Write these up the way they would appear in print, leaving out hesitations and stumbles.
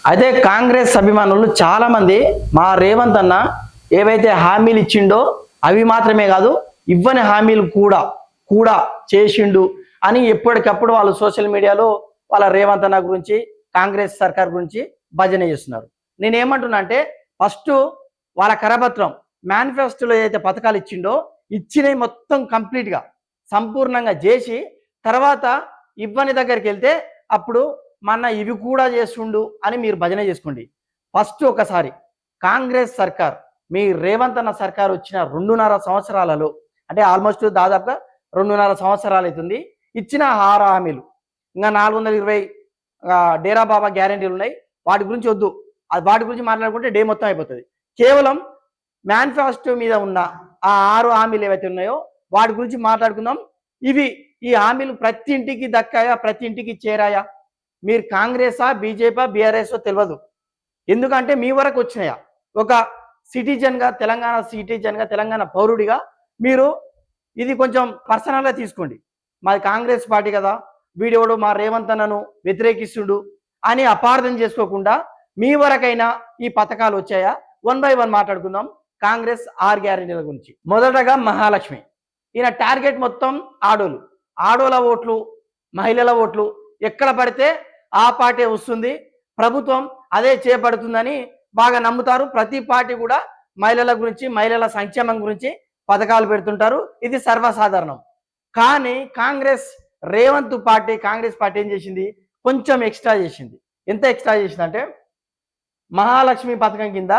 అదే కాంగ్రెస్ అభిమానులు చాలా మంది మా రేవంత్ అన్న ఏవైతే హామీలు ఇచ్చిండో అవి మాత్రమే కాదు ఇవ్వని హామీలు కూడా కూడా చేసిండు అని ఎప్పటికప్పుడు వాళ్ళు సోషల్ మీడియాలో వాళ్ళ రేవంత్ అన్న గురించి కాంగ్రెస్ సర్కార్ గురించి భజన చేస్తున్నారు. నేనేమంటున్నా అంటే ఫస్ట్ వాళ్ళ కరపత్రం మేనిఫెస్టోలో ఏదైతే పథకాలు ఇచ్చిండో ఇచ్చినవి మొత్తం కంప్లీట్గా సంపూర్ణంగా చేసి తర్వాత ఇవ్వని దగ్గరికి వెళ్తే అప్పుడు మన ఇవి కూడా చేస్తుండు అని మీరు భజన చేసుకోండి. ఫస్ట్ ఒకసారి కాంగ్రెస్ సర్కార్ మీ రేవంత్ అన్న సర్కార్ వచ్చిన 2.5 సంవత్సరాలలో అంటే ఆల్మోస్ట్ దాదాపుగా 2.5 సంవత్సరాలు అవుతుంది. ఇచ్చిన 6 హామీలు ఇంకా 420 డేరా బాబా గ్యారెంటీలు ఉన్నాయి. వాటి గురించి వద్దు, వాటి గురించి మాట్లాడుకుంటే డే మొత్తం అయిపోతుంది. కేవలం మేనిఫెస్టో మీద ఉన్న ఆ 6 హామీలు ఏవైతే ఉన్నాయో వాటి గురించి మాట్లాడుకుందాం. ఈ హామీలు ప్రతి ఇంటికి దక్కాయా, ప్రతి ఇంటికి చేరాయా? మీరు కాంగ్రెసా బీజేపీ బీఆర్ఎస్ తెలియదు, ఎందుకంటే మీ వరకు వచ్చినాయా? ఒక సిటిజన్గా తెలంగాణ పౌరుడిగా మీరు ఇది కొంచెం పర్సనల్గా తీసుకోండి. మాది కాంగ్రెస్ పార్టీ కదా, వీడెవడు మా రేవంత్ అన్నను వ్యతిరేకిస్తుడు అని అపార్థం చేసుకోకుండా మీ వరకైనా ఈ పథకాలు వచ్చాయా? 1 by 1 మాట్లాడుకుందాం. కాంగ్రెస్ 6 గ్యారెంటీల గురించి. మొదటగా మహాలక్ష్మి. ఈయన టార్గెట్ మొత్తం ఆడోళ్ళ ఓట్లు, మహిళల ఓట్లు. ఎక్కడ పడితే ఆ పార్టీ వస్తుంది, ప్రభుత్వం అదే చేపడుతుందని బాగా నమ్ముతారు. ప్రతి పార్టీ కూడా మహిళల గురించి, మహిళల సంక్షేమం గురించి పథకాలు పెడుతుంటారు. ఇది సర్వసాధారణం. కానీ కాంగ్రెస్ పార్టీ ఏం చేసింది? కొంచెం ఎక్స్ట్రా చేసింది. ఎంత ఎక్స్ట్రా చేసిందంటే మహాలక్ష్మి పథకం కింద,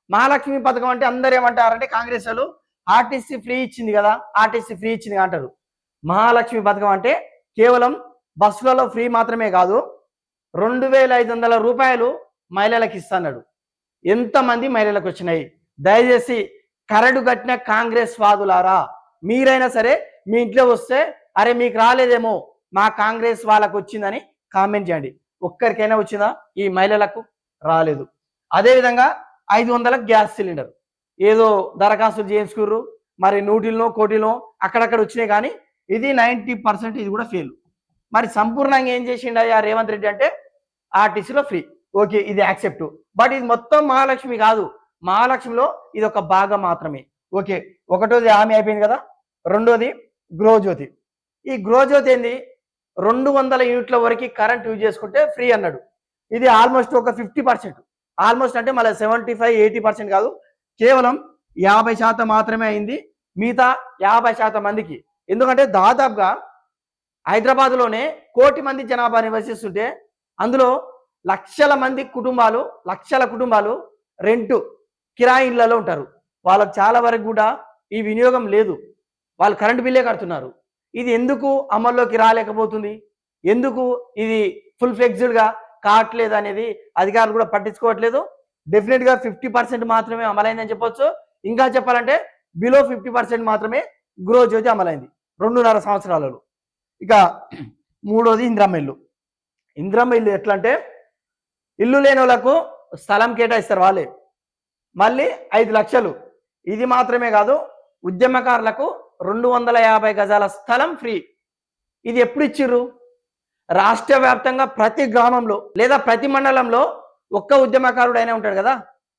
మహాలక్ష్మి పథకం అంటే అందరు ఏమంటారంటే కాంగ్రెస్ వాళ్ళు ఆర్టీసీ ఫ్రీ ఇచ్చింది కదా, ఆర్టీసీ ఫ్రీ ఇచ్చింది అంటారు. మహాలక్ష్మి పథకం అంటే కేవలం బస్సులలో ఫ్రీ మాత్రమే కాదు, 2,500 రూపాయలు మహిళలకు ఇస్తున్నాడు. ఎంతమంది మహిళలకు వచ్చినాయి? దయచేసి కరడు కట్టిన కాంగ్రెస్ వాదులారా, మీరైనా సరే మీ ఇంట్లో వస్తే అరే మీకు రాలేదేమో మా కాంగ్రెస్ వాళ్ళకు వచ్చిందని కామెంట్ చేయండి. ఒక్కరికైనా వచ్చిందా? ఈ మహిళలకు రాలేదు. అదేవిధంగా 500 గ్యాస్ సిలిండర్ ఏదో దరఖాస్తులు చేయించుకుర్రు, మరి 100 కోటిలో అక్కడక్కడ వచ్చినాయి. కానీ ఇది 90% ఇది కూడా ఫెయిల్. మరి సంపూర్ణంగా ఏం చేసిండయ్యా రేవంత్ రెడ్డి అంటే ఆర్టీసీలో ఫ్రీ, ఓకే ఇది యాక్సెప్ట్. బట్ ఇది మొత్తం మహాలక్ష్మి కాదు, మహాలక్ష్మిలో ఇది ఒక భాగం మాత్రమే. ఓకే, ఒకటోది హామీ అయిపోయింది కదా. రెండోది గృహజ్యోతి. ఈ గృహజ్యోతి ఏంది? 200 యూనిట్ల వరకు కరెంట్ యూజ్ చేసుకుంటే ఫ్రీ అన్నాడు. ఇది ఆల్మోస్ట్ ఒక 50%, ఆల్మోస్ట్ అంటే మళ్ళీ 75-80% కాదు, కేవలం 50% మాత్రమే అయింది. మిగతా 50% మందికి. ఎందుకంటే దాదాపుగా హైదరాబాద్లోనే 1 కోటి మంది జనాభా నివసిస్తుంటే అందులో లక్షల కుటుంబాలు రెంటు కిరాయి ఇళ్లలో ఉంటారు. వాళ్ళకు చాలా వరకు కూడా ఈ వినియోగం లేదు, వాళ్ళు కరెంటు బిల్లే కడుతున్నారు. ఇది ఎందుకు అమల్లోకి రాలేకపోతుంది? ఎందుకు ఇది ఫుల్ ఫ్లెక్స్డ్గా కావట్లేదు అనేది అధికారులు కూడా పట్టించుకోవట్లేదు. డెఫినెట్గా 50% మాత్రమే అమలైందని చెప్పొచ్చు. ఇంకా చెప్పాలంటే బిలో 50% మాత్రమే గృహజ్యోతి అమలైంది 2.5 సంవత్సరాలలో. ఇక మూడోది ఇందిరమ్మ ఇల్లు ఎట్లా అంటే ఇల్లు లేని వాళ్ళకు స్థలం కేటాయిస్తారు వాళ్ళే, మళ్ళీ 5 లక్షలు. ఇది మాత్రమే కాదు, ఉద్యమకారులకు 250 గజాల స్థలం ఫ్రీ. ఇది ఎప్పుడు ఇచ్చిర్రు? రాష్ట్ర వ్యాప్తంగా ప్రతి గ్రామంలో లేదా ప్రతి మండలంలో ఒక్క ఉద్యమకారుడు అయినా ఉంటాడు కదా.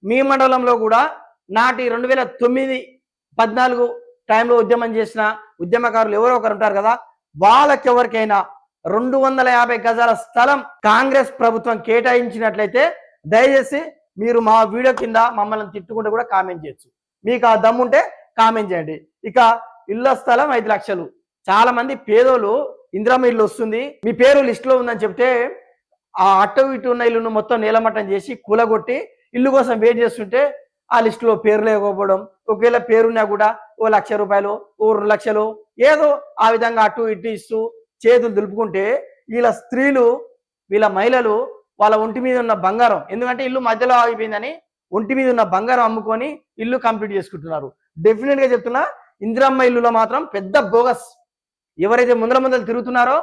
మీ మండలంలో కూడా నాటి 2009-14 టైంలో ఉద్యమం చేసిన ఉద్యమకారులు ఎవరో ఒకరు ఉంటారు కదా, వాళ్ళకెవరికైనా 250 గజాల స్థలం కాంగ్రెస్ ప్రభుత్వం కేటాయించినట్లయితే దయచేసి మీరు మా వీడియో కింద మమ్మల్ని తిట్టుకుంటే కూడా కామెంట్ చేయొచ్చు. మీకు ఆ దమ్ముంటే కామెంట్ చేయండి. ఇక ఇళ్ల స్థలం 5 లక్షలు. చాలా మంది పేదోళ్ళు ఇందిరమ్మ ఇల్లు వస్తుంది, మీ పేరు లిస్టులో ఉందని చెప్తే ఆ అటు ఇటు ఉన్న ఇల్లును మొత్తం నేలమట్టం చేసి కూలగొట్టి ఇల్లు కోసం వెయిట్ చేస్తుంటే ఆ లిస్టులో పేరు లేకపోవడం, ఒకవేళ పేరున్నా కూడా ఓ 1,00,000 రూపాయలు, ఓ 2 లక్షలు ఏదో ఆ విధంగా అటు ఇటు ఇస్తూ చేతులు దులుపుకుంటే వీళ్ళ మహిళలు వాళ్ళ ఒంటి మీద ఉన్న బంగారం, ఎందుకంటే ఇల్లు మధ్యలో ఆగిపోయిందని ఒంటి మీద ఉన్న బంగారం అమ్ముకొని ఇల్లు కంప్లీట్ చేసుకుంటున్నారు. డెఫినెట్గా చెప్తున్నా, ఇందిరమ్మ ఇల్లులో మాత్రం పెద్ద బోగస్. ఎవరైతే ముందర తిరుగుతున్నారో,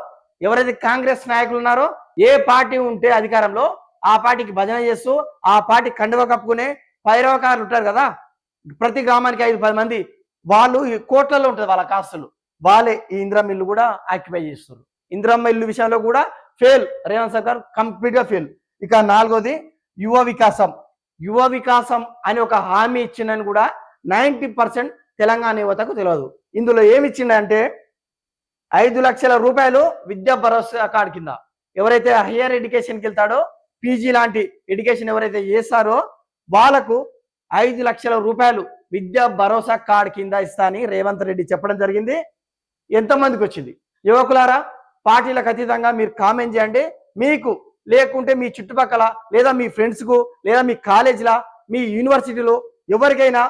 ఎవరైతే కాంగ్రెస్ నాయకులు ఉన్నారో, ఏ పార్టీ ఉంటే అధికారంలో ఆ పార్టీకి భజన చేస్తూ ఆ పార్టీ కండువ కప్పుకునే పైరవకారులు ఉంటారు కదా, ప్రతి గ్రామానికి 5-10 మంది, వాళ్ళు కోట్లలో ఉంటుంది వాళ్ళ కాస్తులు, వాళ్ళే ఈ ఇందిరమ్మ ఇల్లు కూడా ఆక్యుపై చేస్తారు. ఇందిరమ్మ ఇల్లు విషయంలో కూడా ఫెయిల్, రేవంత్ సర్కార్ కంప్లీట్గా ఫెయిల్. ఇక నాలుగోది యువ వికాసం అని ఒక హామీ ఇచ్చిందని కూడా 90% తెలంగాణ యువతకు తెలియదు. ఇందులో ఏమి ఇచ్చిందంటే 5 లక్షల రూపాయలు విద్యా భరోసా కార్డు కింద ఎవరైతే హయ్యర్ ఎడ్యుకేషన్కి వెళ్తాడో పీజీ లాంటి ఎడ్యుకేషన్ ఎవరైతే చేస్తారో వాళ్ళకు 5 లక్షల రూపాయలు విద్యా భరోసా కార్డు కింద ఇస్తా అని రేవంత్ రెడ్డి చెప్పడం జరిగింది. ఎంతమందికి వచ్చింది? యువకులారా, పార్టీలకు అతీతంగా మీరు కామెంట్ చేయండి. మీకు లేకుంటే మీ చుట్టుపక్కల లేదా మీ ఫ్రెండ్స్కు లేదా మీ కాలేజీలా మీ యూనివర్సిటీలో ఎవరికైనా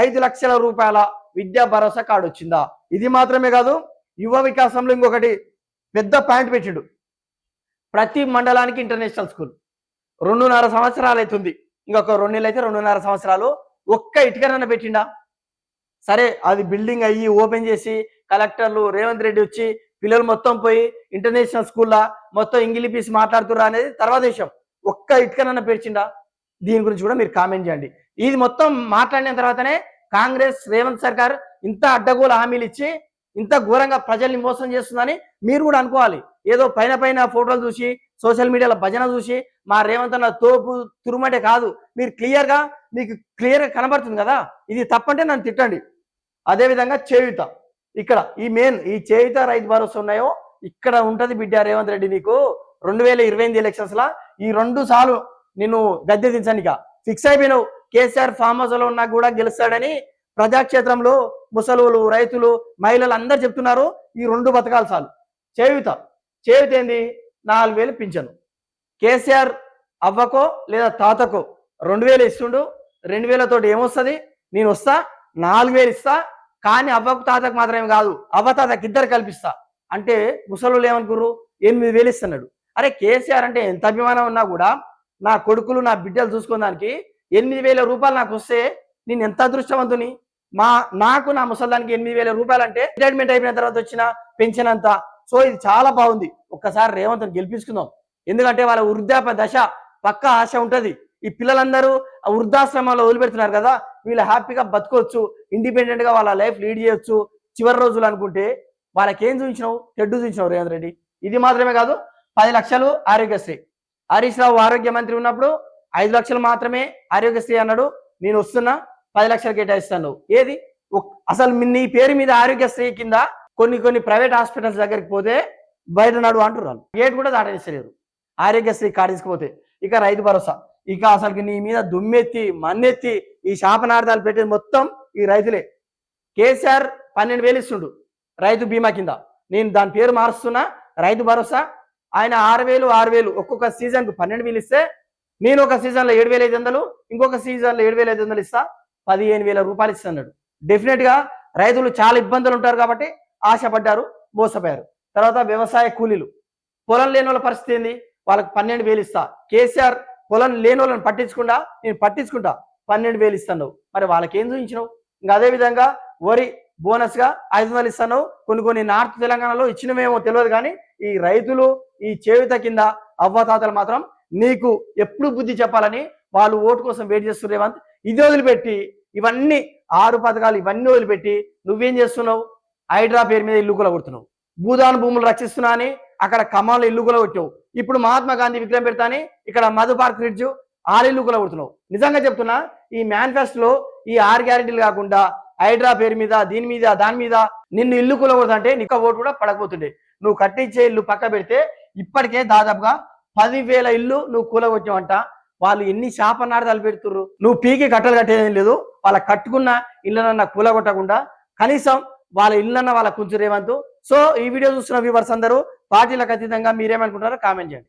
5 లక్షల రూపాయల విద్యా భరోసా కార్డు వచ్చిందా? ఇది మాత్రమే కాదు, యువ వికాసంలో ఇంకొకటి పెద్ద పాయింట్ పెట్టిండు. ప్రతి మండలానికి ఇంటర్నేషనల్ స్కూల్ 2.5 సంవత్సరాలు అవుతుంది, ఇంకొక 2 నెలలు అయితే 2.5 సంవత్సరాలు. ఒక్క ఇటుకనన్న పెట్టిండా? సరే, అది బిల్డింగ్ అయ్యి ఓపెన్ చేసి కలెక్టర్లు రేవంత్ రెడ్డి వచ్చి పిల్లలు మొత్తం పోయి ఇంటర్నేషనల్ స్కూల్లో మొత్తం ఇంగ్లీష్ పీస్ మాట్లాడుతుర్రా అనేది తర్వాత విషయం. ఒక్క ఇటుకనన్న పెరిచిండా? దీని గురించి కూడా మీరు కామెంట్ చేయండి. ఇది మొత్తం మాట్లాడిన తర్వాతనే కాంగ్రెస్ రేవంత్ సర్కార్ ఇంత అడ్డగోలు హామీలు ఇచ్చి ఇంత ఘోరంగా ప్రజల్ని మోసం చేస్తుందని మీరు కూడా అనుకోవాలి. ఏదో పైన ఫోటోలు చూసి సోషల్ మీడియాలో భజన చూసి మా రేవంత్ అన్న తోపు తురుమంటే కాదు, మీరు మీకు క్లియర్గా కనబడుతుంది కదా. ఇది తప్పంటే నన్ను తిట్టండి. అదేవిధంగా చేయుత, ఇక్కడ ఈ చేయుత రైతు భరోసా ఉన్నాయో ఇక్కడ ఉంటది బిడ్డ రేవంత్ రెడ్డి. నీకు 2028 ఎలక్షన్స్ లా ఈ 2 సార్లు నిన్ను గద్దె దించనిక ఫిక్స్ అయిపోయినావు. కేసీఆర్ ఫామ్ హౌస్ లో ఉన్నా కూడా గెలుస్తాడని ప్రజాక్షేత్రంలో ముసలులు, రైతులు, మహిళలు అందరు చెప్తున్నారు. ఈ 2 పథకాలు చాలు. చేయుత ఏంది? 4,000 పింఛను. కేసీఆర్ అవ్వకో లేదా తాతకో 2,000 ఇస్తుండు. 2,000 తోటి ఏమొస్తుంది? నేను వస్తా 4,000 ఇస్తా, కానీ అవ్వకు తాతకు మాత్రమే కాదు, అవ్వ తాతకి ఇద్దరు కల్పిస్తా అంటే ముసలు ఏమనుకుర్రు? 8,000 ఇస్తున్నాడు. అరే, కేసీఆర్ అంటే ఎంత అభిమానం ఉన్నా కూడా నా కొడుకులు నా బిడ్డలు చూసుకోవడానికి 8,000 రూపాయలు నాకు వస్తే నేను ఎంత అదృష్టవంతుని. నాకు నా ముసలానికి 8,000 రూపాయలు అంటే రిటైర్మెంట్ అయిపోయిన తర్వాత వచ్చిన పెన్షన్ అంతా. సో ఇది చాలా బాగుంది. ఒక్కసారి రేవంత్ గెలిపించుకుందాం. ఎందుకంటే వాళ్ళ వృద్ధాప్య దశ పక్క ఆశ ఉంటది. ఈ పిల్లలందరూ వృద్ధాశ్రమంలో వదిలిపెడుతున్నారు కదా, వీళ్ళు హ్యాపీగా బతుకోవచ్చు, ఇండిపెండెంట్ గా వాళ్ళ లైఫ్ లీడ్ చేయొచ్చు చివరి రోజులు అనుకుంటే వాళ్ళకేం చూపించినావు? తెడ్డు చూపించినావు రేవంత్ రెడ్డి. ఇది మాత్రమే కాదు, 10 లక్షలు ఆరోగ్యశ్రీ. హరీష్ రావు ఆరోగ్య మంత్రి ఉన్నప్పుడు 5 లక్షలు మాత్రమే ఆరోగ్యశ్రీ అన్నాడు. నేను వస్తున్నా 10 లక్షలు కేటాయిస్తాను. ఏది? అసలు నీ పేరు మీద ఆరోగ్యశ్రీ కింద కొన్ని ప్రైవేట్ హాస్పిటల్స్ దగ్గరికి పోతే బయట నడు అంటున్నారు. గేట్ కూడా దాటనిస్తలేరు ఆరోగ్యశ్రీ కార్డు తీసుకుపోతే. ఇక రైతు భరోసా, ఇక అసలు నీ మీద దుమ్మెత్తి మన్నెత్తి ఈ శాపనార్థాలు పెట్టేది మొత్తం ఈ రైతులే. కేసీఆర్ 12,000 ఇస్తుండు రైతు బీమా కింద. నేను దాని పేరు మారుస్తున్నా రైతు భరోసా. ఆయన 6,000 ఒక్కొక్క సీజన్కు 12,000 ఇస్తే నేను ఒక సీజన్లో 7,500, ఇంకొక సీజన్లో 7,500 ఇస్తా, 15,000 రూపాయలు ఇస్తున్నాడు. డెఫినెట్ గా రైతులు చాలా ఇబ్బందులు ఉంటారు కాబట్టి ఆశపడ్డారు, మోసపోయారు. తర్వాత వ్యవసాయ కూలీలు, పొలం లేని వాళ్ళ పరిస్థితి ఏంది? వాళ్ళకి 12,000 ఇస్తా. కేసీఆర్ పొలం లేని వాళ్ళని నేను పట్టించుకుంటా 12,000 ఇస్తాను. మరి వాళ్ళకి ఏం చూపించినావు? ఇంకా అదే విధంగా వరి బోనస్ గా 500 ఇస్తాను. కొన్ని నార్త్ తెలంగాణలో ఇచ్చినవేమో తెలియదు, కానీ ఈ రైతులు ఈ చేయుత కింద అవ్వతాతలు మాత్రం నీకు ఎప్పుడు బుద్ధి చెప్పాలని వాళ్ళు ఓటు కోసం వెయిట్ చేస్తున్నారు. రేవంత్, ఇది వదిలిపెట్టి ఇవన్నీ 6 పథకాలు ఇవన్నీ వదిలిపెట్టి నువ్వేం చేస్తున్నావు? హైడ్రా పేరు మీద ఇల్లు కూడా కొడుతున్నావు. భూదాన్ భూములు రక్షిస్తున్నా అని అక్కడ ఖమ్మంలో ఇల్లు కూడా కొట్టావు. ఇప్పుడు మహాత్మా గాంధీ విగ్రహం పెడతాని ఇక్కడ మధు పార్క్ బ్రిడ్జ్ 6 ఇల్లు కూడా కొడుతున్నావు. నిజంగా చెప్తున్నా, ఈ మేనిఫెస్టోలో ఈ 6 గ్యారెంటీలు కాకుండా హైడ్రా పేరు మీద దీని మీద దాని మీద నిన్ను ఇల్లు కూలగొడుతుంటే నీకు ఓటు కూడా పడకపోతుండే. నువ్వు కట్టించే ఇల్లు పక్క పెడితే ఇప్పటికే దాదాపుగా 10,000 ఇల్లు నువ్వు కూలగొట్టావంట. వాళ్ళు ఎన్ని శాపనార్థాలు పెడుతుర్రు. నువ్వు పీకి కట్టలు కట్టేదేం లేదు. వాళ్ళ కట్టుకున్న ఇళ్ళనన్నా కూలగొట్టకుండా కనీసం వాళ్ళ ఇళ్ళన్న వాళ్ళ కుంచు రేవంతు. సో ఈ వీడియో చూస్తున్న వ్యూవర్స్ అందరూ పార్టీలకు అతీతంగా మీరేమనుకుంటారో కామెంట్ చేయండి.